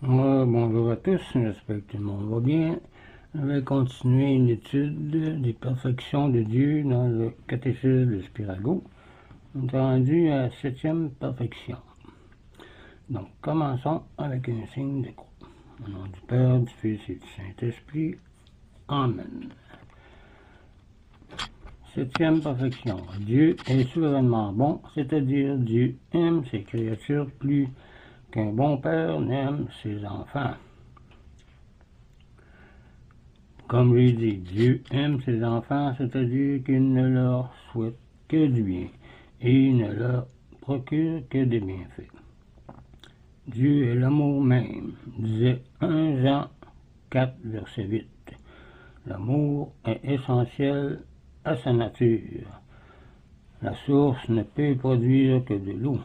Bonjour à tous, j'espère que tout le monde va bien. Je vais continuer l'étude des perfections de Dieu dans le catéchisme de Spirago. On est rendu à la 7e perfection. Donc, commençons avec un signe de croix. Au nom du Père, du Fils et du Saint-Esprit. Amen. 7e perfection. Dieu est souverainement bon, c'est-à-dire Dieu aime ses créatures plus qu'un bon père n'aime ses enfants. Comme je dis, Dieu aime ses enfants, c'est-à-dire qu'il ne leur souhaite que du bien et il ne leur procure que des bienfaits. Dieu est l'amour même, disait 1 Jean 4, verset 8. L'amour est essentiel à sa nature. La source ne peut produire que de l'eau,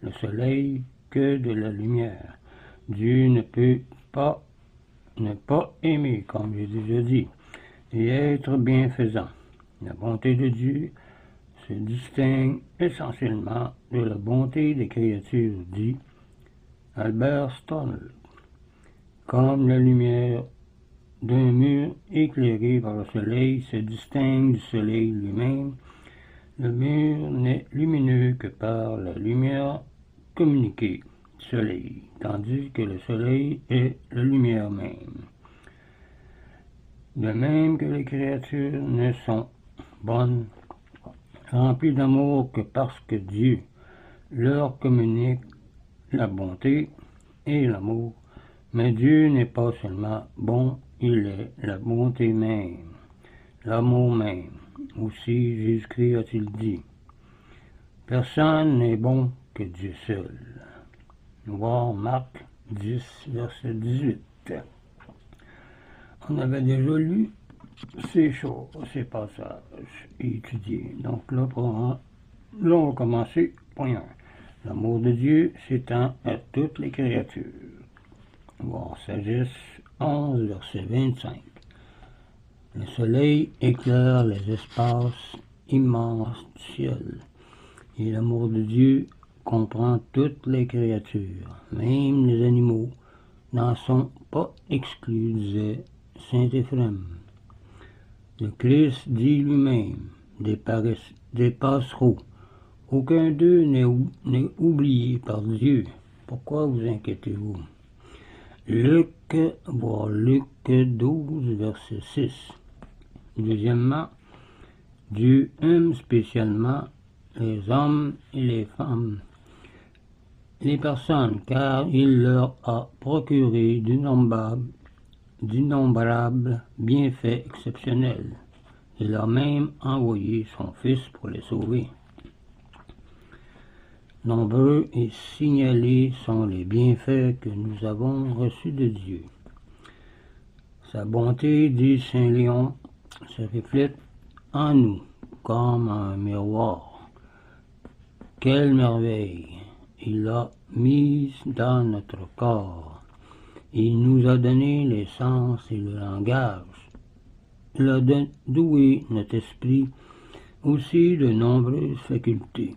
le soleil que de la lumière. Dieu ne peut pas ne pas aimer, comme j'ai déjà dit, et être bienfaisant. La bonté de Dieu se distingue essentiellement de la bonté des créatures, dit Albert Stoll. Comme la lumière d'un mur éclairé par le soleil se distingue du soleil lui-même, le mur n'est lumineux que par la lumière communiquée du soleil, tandis que le soleil est la lumière même. De même que les créatures ne sont bonnes, remplies d'amour que parce que Dieu leur communique la bonté et l'amour, mais Dieu n'est pas seulement bon, il est la bonté même, l'amour même. Aussi Jésus-Christ a-t-il dit, personne n'est bon que Dieu seul. Voir Marc 10, verset 18. On avait déjà lu ces choses, ces passages étudiés. Donc là, on va commencer. Point 1. L'amour de Dieu s'étend à toutes les créatures. Voir Sagesse 11, verset 25. Le soleil éclaire les espaces immenses du ciel. Et l'amour de Dieu comprend toutes les créatures, même les animaux n'en sont pas exclus, disait Saint Éphrem. Le Christ dit lui-même, des passereaux, aucun d'eux n'est oublié par Dieu. Pourquoi vous inquiétez-vous? Luc 12, verset 6. Deuxièmement, Dieu aime spécialement les hommes et les femmes, les personnes, car il leur a procuré d'innombrables bienfaits exceptionnels. Il a même envoyé son Fils pour les sauver. Nombreux et signalés sont les bienfaits que nous avons reçus de Dieu. Sa bonté, dit Saint Léon, se reflète en nous comme un miroir. Quelle merveille! Il l'a mise dans notre corps. Il nous a donné les sens et le langage. Il a doué notre esprit aussi de nombreuses facultés,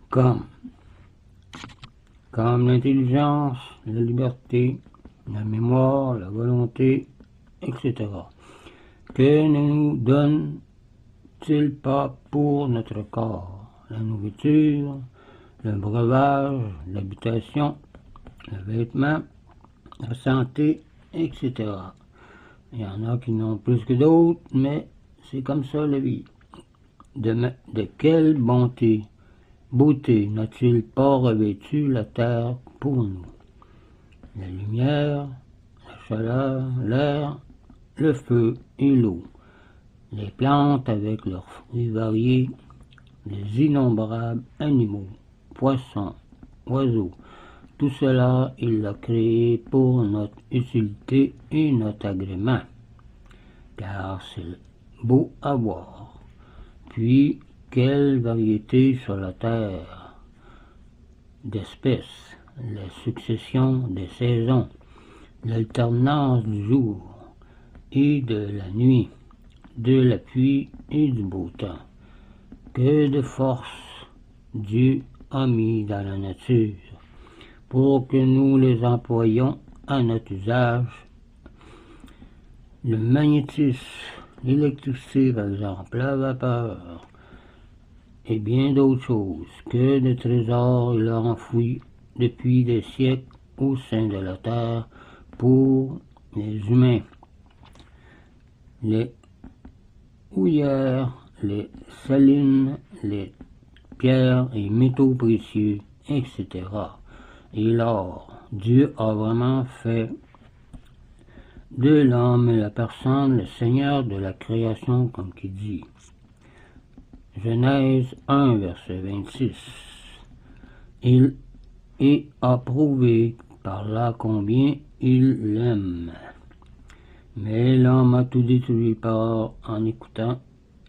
comme l'intelligence, la liberté, la mémoire, la volonté, etc. Que ne nous donne-t-il pas pour notre corps? La nourriture, le breuvage, l'habitation, le vêtement, la santé, etc. Il y en a qui n'ont plus que d'autres, mais c'est comme ça la vie. De quelle beauté n'a-t-il pas revêtu la terre pour nous? La lumière, la chaleur, l'air, le feu et l'eau, les plantes avec leurs fruits variés, les innombrables animaux, poissons, oiseaux, tout cela, il l'a créé pour notre utilité et notre agrément, car c'est beau à voir. Puis, quelle variété sur la terre d'espèces, la succession des saisons, l'alternance du jour et de la nuit, de la pluie et du beau temps. Que de force Dieu a mis dans la nature pour que nous les employions à notre usage. Le magnétisme, l'électricité par exemple, la vapeur, et bien d'autres choses que de trésors il a enfouis depuis des siècles au sein de la terre pour les humains. Les houillères, les salines, les pierres et métaux précieux, etc. Et l'or, Dieu a vraiment fait de l'homme la personne, le Seigneur de la création, comme qu'il dit. Genèse 1, verset 26. Il est approuvé par là combien il l'aime. Mais l'homme a tout détruit en écoutant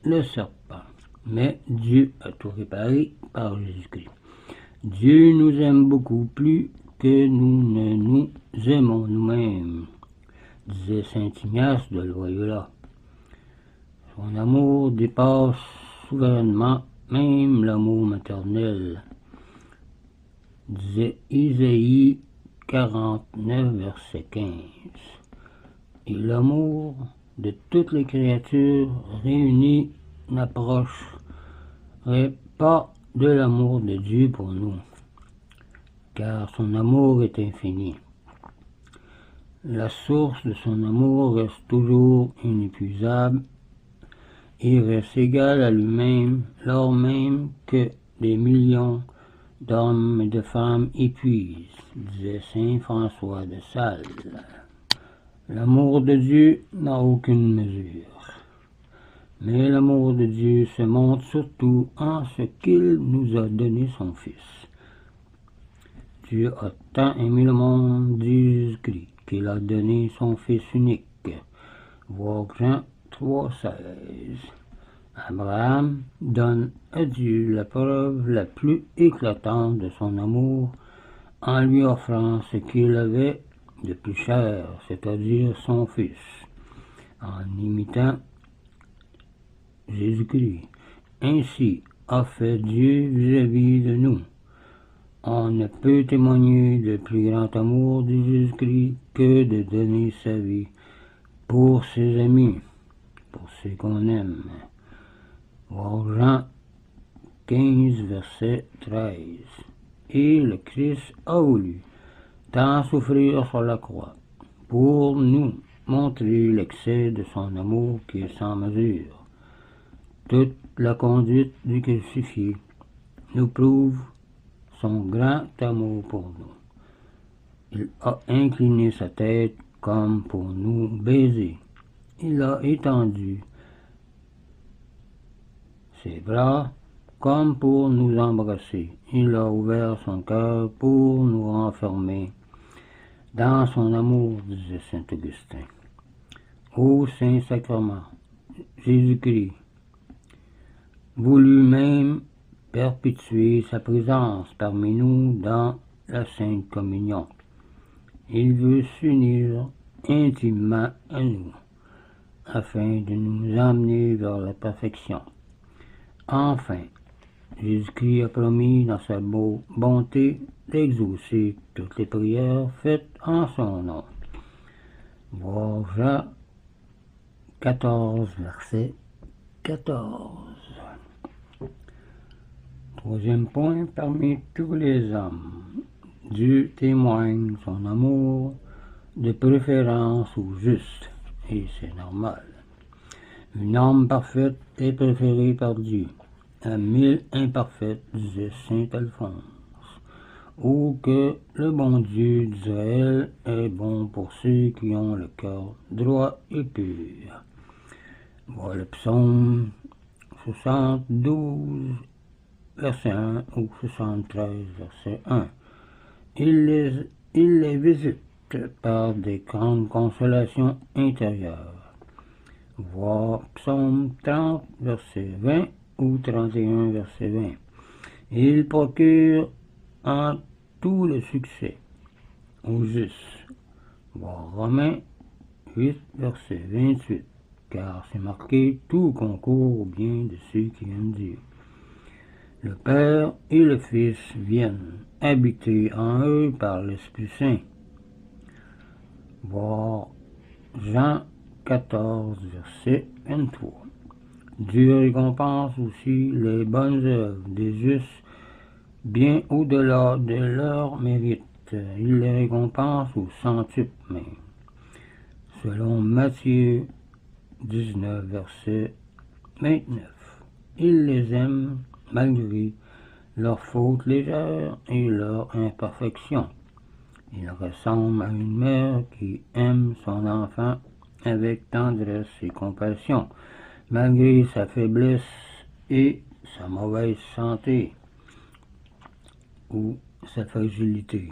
le serpent. Mais Dieu a tout réparé par Jésus-Christ. Dieu nous aime beaucoup plus que nous ne nous aimons nous-mêmes, disait saint Ignace de Loyola. Son amour dépasse souverainement même l'amour maternel, disait Isaïe 49, verset 15. Et l'amour de toutes les créatures réunies n'approcherait pas de l'amour de Dieu pour nous, car son amour est infini. La source de son amour reste toujours inépuisable et reste égale à lui-même, lors même que des millions d'hommes et de femmes épuisent, disait saint François de Sales. L'amour de Dieu n'a aucune mesure, mais l'amour de Dieu se montre surtout en ce qu'il nous a donné son Fils. Dieu a tant aimé le monde, dit Jésus-Christ, qu'il a donné son Fils unique. Voir Jean 3,16. Abraham donne à Dieu la preuve la plus éclatante de son amour en lui offrant ce qu'il avait de plus cher, c'est-à-dire son Fils, en imitant Jésus-Christ. Ainsi a fait Dieu vis-à-vis de nous. On ne peut témoigner de plus grand amour de Jésus-Christ que de donner sa vie pour ses amis, pour ceux qu'on aime. Voir Jean 15, verset 13. Et le Christ a voulu tant souffrir sur la croix pour nous montrer l'excès de son amour qui est sans mesure. Toute la conduite du crucifié nous prouve son grand amour pour nous. Il a incliné sa tête comme pour nous baiser. Il a étendu ses bras comme pour nous embrasser. Il a ouvert son cœur pour nous renfermer dans son amour, disait saint Augustin. Ô Saint-Sacrement, Jésus-Christ voulut même perpétuer sa présence parmi nous dans la Sainte Communion. Il veut s'unir intimement à nous, afin de nous emmener vers la perfection. Enfin, Jésus-Christ a promis dans sa bonté d'exaucer toutes les prières faites en son nom. Voir Jean 14, verset 14. Troisième point, parmi tous les hommes, Dieu témoigne son amour de préférence aux justes, et c'est normal. Une âme parfaite est préférée par Dieu à 1000 imparfaites, disait saint Alphonse. Ou que le bon Dieu d'Israël est bon pour ceux qui ont le cœur droit et pur. Voilà le psaume 72, verset 1 ou 73, verset 1. Il les visite par des grandes consolations intérieures. Voir psaume 30, verset 20 ou 31, verset 20. Il procure en tout le succès aux justes. Voir Romains 8, verset 28. Car c'est marqué tout concourt au bien de ceux qui aiment Dieu. Le Père et le Fils viennent habiter en eux par l'Esprit Saint. Voir Jean 14, verset 23. Dieu récompense aussi les bonnes œuvres des justes bien au-delà de leur mérite. Il les récompense au centuple même. Selon Matthieu 19, verset 29. Il les aime malgré leurs fautes légères et leurs imperfections. Il ressemble à une mère qui aime son enfant avec tendresse et compassion, malgré sa faiblesse et sa mauvaise santé ou sa fragilité.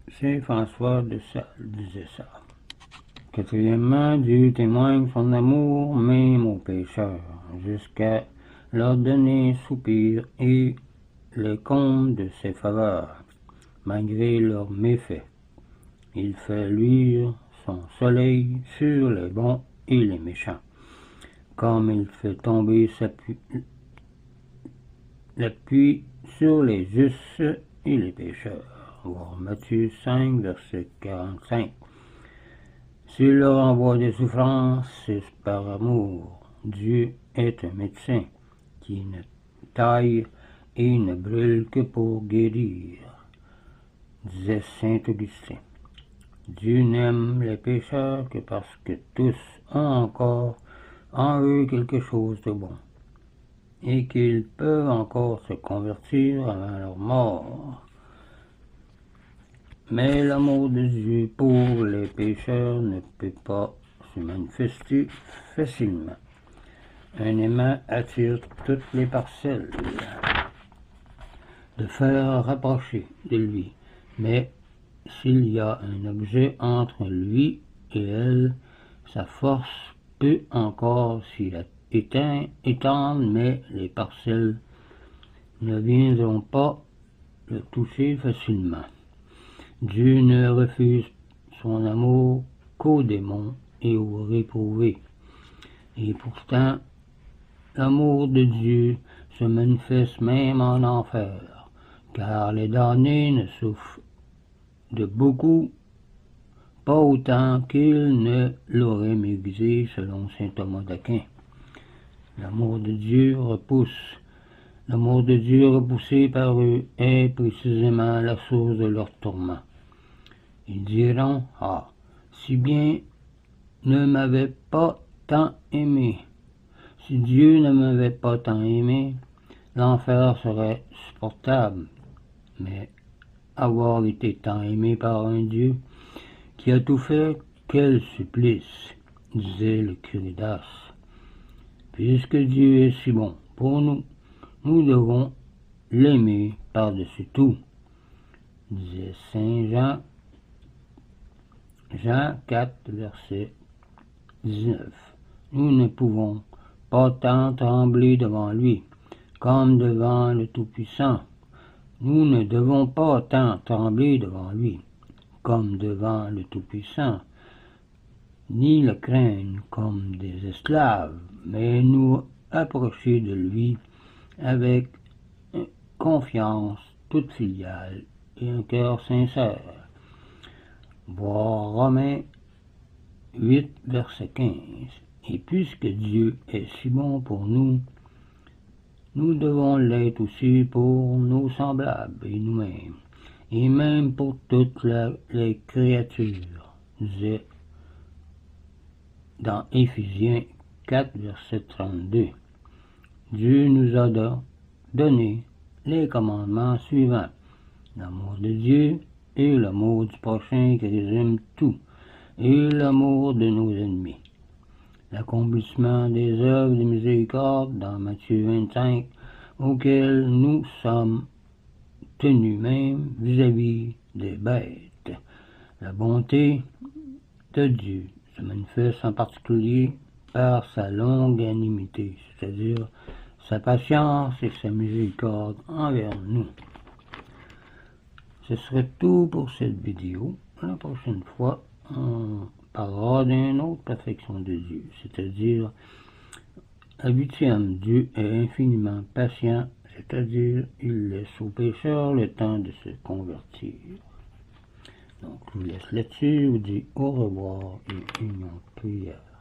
Saint François de Sales disait ça. Quatrièmement, Dieu témoigne son amour même aux pécheurs, jusqu'à leur donner soupir et les comble de ses faveurs, malgré leurs méfaits. Il fait luire son soleil sur les bons et les méchants, comme il fait tomber la pluie sur les justes et les pécheurs. Voir Matthieu 5, verset 45. S'il leur envoie des souffrances, c'est par amour. Dieu est un médecin qui ne taille et ne brûle que pour guérir, disait saint Augustin. Dieu n'aime les pécheurs que parce que tous ont encore en eux quelque chose de bon, et qu'ils peuvent encore se convertir avant leur mort. Mais l'amour de Dieu pour les pécheurs ne peut pas se manifester facilement. Un aimant attire toutes les parcelles de faire rapprocher de lui, mais s'il y a un objet entre lui et elle, sa force peut encore s'y étendre, mais les parcelles ne viendront pas le toucher facilement. Dieu ne refuse son amour qu'aux démons et aux réprouvés. Et pourtant, l'amour de Dieu se manifeste même en enfer, car les damnés ne souffrent de beaucoup, pas autant qu'ils ne l'auraient mérité, selon saint Thomas d'Aquin. L'amour de Dieu repoussé par eux est précisément la source de leur tourment. Ils diront, ah, si bien ne m'avait pas tant aimé, si Dieu ne m'avait pas tant aimé, l'enfer serait supportable. Mais avoir été tant aimé par un Dieu qui a tout fait, quel supplice, disait le curé d'Ars. Puisque Dieu est si bon pour nous, nous devons l'aimer par-dessus tout, disait saint Jean 4, verset 19. Nous ne pouvons pas tant trembler devant lui, comme devant le Tout-Puissant. Nous ne devons pas tant trembler devant lui, comme devant le Tout-Puissant, ni le craindre comme des esclaves, mais nous approcher de lui avec confiance toute filiale et un cœur sincère. Voir Romains 8, verset 15. Et puisque Dieu est si bon pour nous, nous devons l'être aussi pour nos semblables et nous-mêmes, et même pour toutes les créatures, disait dans Éphésiens 4, verset 32. Dieu nous a donné les commandements suivants: l'amour de Dieu et l'amour du prochain qui résume tout, et l'amour de nos ennemis. L'accomplissement des œuvres de miséricorde dans Matthieu 25, auquel nous sommes tenus même vis-à-vis des bêtes. La bonté de Dieu se manifeste en particulier par sa longanimité, c'est-à-dire sa patience et sa miséricorde envers nous. Ce serait tout pour cette vidéo. La prochaine fois, on parlera d'une autre perfection de Dieu, c'est-à-dire la 8e. Dieu est infiniment patient, c'est-à-dire il laisse aux pécheurs le temps de se convertir. Donc je vous laisse là-dessus, je vous dis au revoir et union de prière.